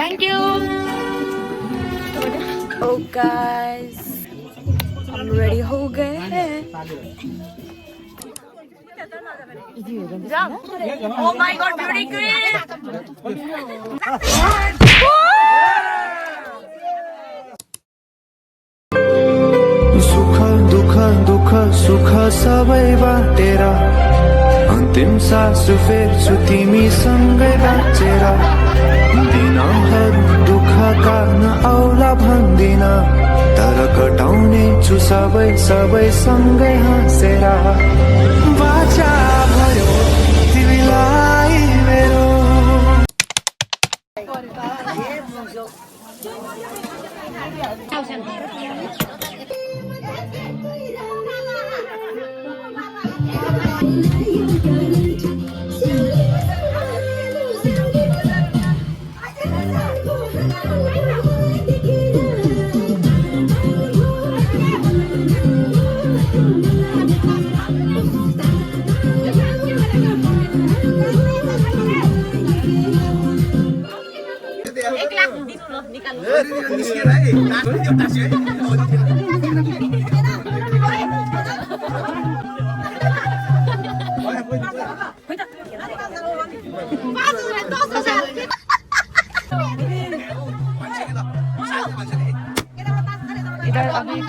Thank you. Oh guys, I'm ready हो गए हैं. Oh my god, beauty queen. दुख सुख सबै बाटेर अन्तिम सास फेर्छु तिमीसँगै बाँचेर दिनहरू दुःखका नआउला भन्दिन तर कटाउने छु सबै सँगै हाँसेर बाचा भयो तिमीलाई मेरो इधर अभी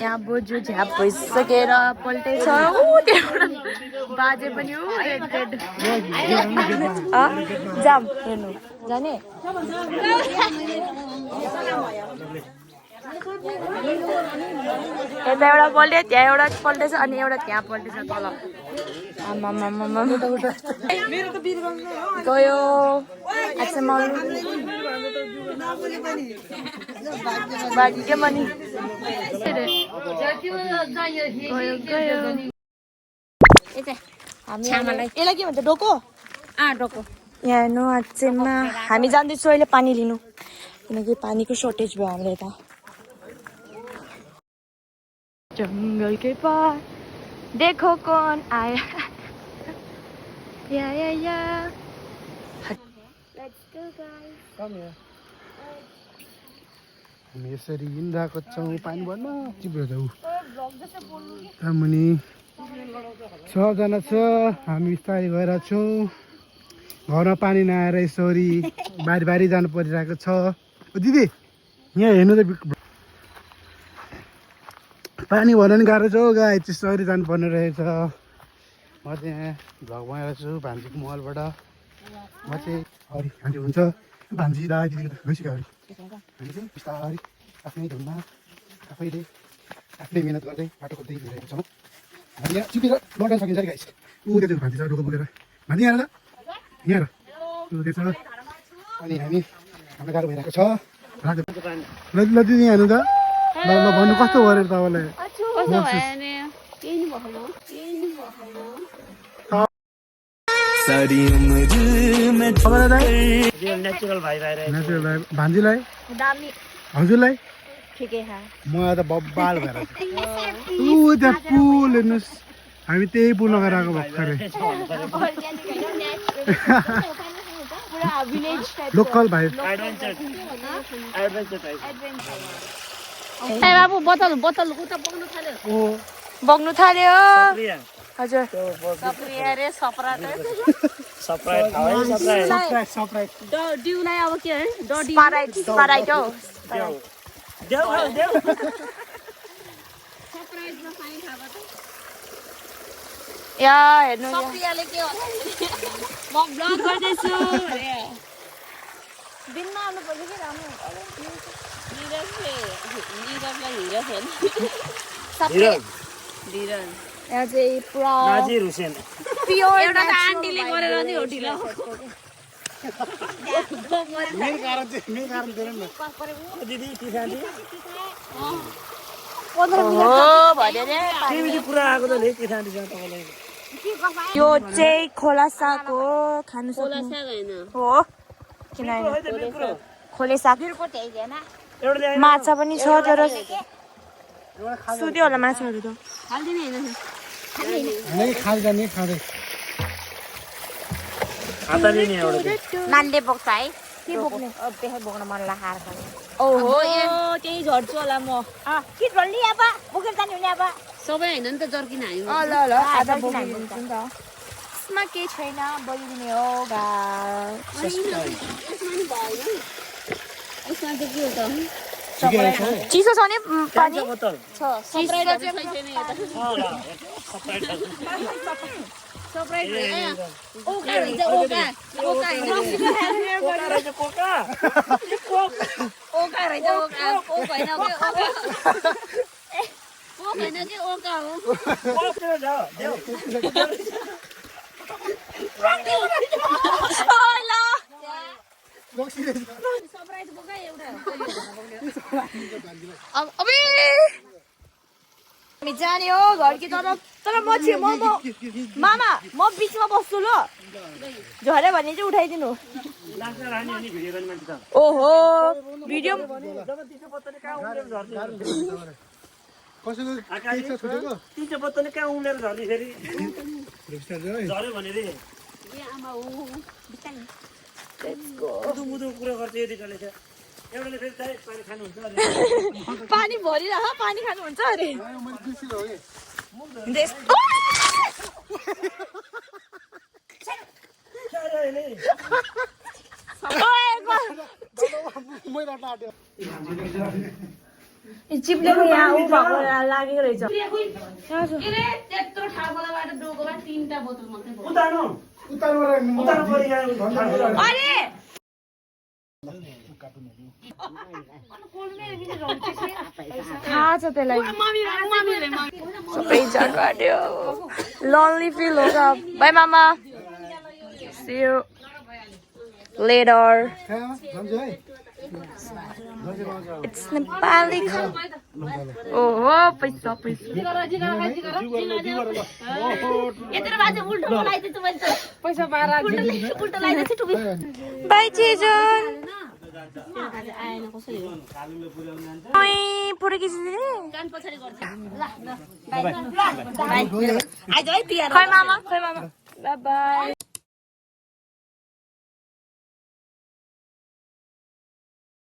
यहाँ बोजू झ्याप भइसकेर पल्टेछ त्यहाँबाट बाजे पनि हो रेड रेड जाम हेर्नु जाने यता एउटा पल्टे त्यहाँ एउटा पल्टेछ अनि एउटा त्यहाँ पल्टेछ तल गयो बाँकी के पनि यसलाई के भन्छ डोको डोको यहाँ हेर्नु अचेलमा हामी जाँदैछौँ अहिले पानी लिनु किनकि पानीको सर्टेज भयो हाम्रो यता जंगल के पार देखो कौन आया या Let's go guys. Come here. हामी यसरी हिँडिरहेको छौँ पानी भर्न चिप्लो जाऊ मुनि 6 जना छ हामी बिस्तारै गएर छौँ घरमा पानी नआएर यसरी बारी जानु परिरहेको छ दिदी यहाँ हेर्नु त पानी भर्न नि गाह्रो छ हौ गाई चिसरी जानुपर्ने रहेछ म चाहिँ यहाँ भ्लग बनाइरहेको छु भान्जीको महलबाट म चाहिँ हरि हान्डी हुन्छ भान्जी दाइ दिदी गइसक्यो हरि हामी चाहिँ बिस्तारै आफ्नै धुनमा आफैले आफ्नै मिहिनेत गर्दै बाटो खोज्दै हिँडिरहेको छौँ हामी यहाँ चिपेर लड्न सकिन्छ अरे गाइस ऊ त्यो भान्जी छ डोको बोकेर भान्जी यहाँ र यहाँ ऊ त्यो छ अनि हामी हामीलाई गाह्रो भइरहेको छ ल दिदी यहाँ हेर्नु त ल ल भन्नु कस्तो भयो अरे तपाईँलाई नेचुरल भाइ भान्जीलाई हजुरलाई ठिकै छ म त बब्बाल भएर ऊ त्यहाँ पुल हेर्नुहोस् हामी त्यही पुल लगाएर आएको भर्खरै लोकल भाइ बाबु बोतल बोतल उता बग्नु थाल्यो बग्नु थाल्यो हजुर डिउलाई अब के है स्पाराइट हौ या हेर्नु सप्रियाले के म ब्लग गर्दैछु दिनमा आउनु पर्छ कि राम्रो यहाँ चाहिँ पुरा प्योर एउटा त आन्टीले गरेर नि हो ढिलो यो चाहिँ खोला साग हो खानु खोला सक्नु साग हैन हो किन खोले साग माछा पनि छ तर सुत्यो होला माछाहरू त हाल्दिने हैन खाँदै नि खाँदै नानीले बोक्छ है के बोक्ने त्यही बोक्न मन लाग्छ ओहो त्यही झर्छु होला म के झोल्ली अब बोकेर जाने हुने अब सबै हैन नि त जर्किन हाल्यो ल ल आधा बोकिदिन्छु नि त यसमा केही छैन बोलिदिने हो यसमा नि भएन यसमा चाहिँ के हो त चिसो छ नि पानी सप्राइट चाहिँ छैन यता सप्राइट ओका रहेछ ओका ओका हैन ओका रहेछ ओका ओक हैन ओका ओक हैन के ओका हो सप्राइट बोका एउटा अबे हामी जाने हो घर कि तर म मामा म बिचमा बस्छु ल झऱ्यो भने चाहिँ उठाइदिनु ओहो भिडियो पानी भरिरह पानी खानुहुन्छ अरे चिप्लेको यहाँ ऊ भएको लागेको रहेछ त्यत्रो ठाउँबाट डोकोमा 3टा बोतल मात्रै भयो अरे थाहा छ त्यसलाई सबै जग्गा लन्ली फिल होगा बाई मामा see you later it's Nepali ओहो पैसा पैसा बारा बाई चिजन पुरै खिचिदिने खै मामा बाई बाई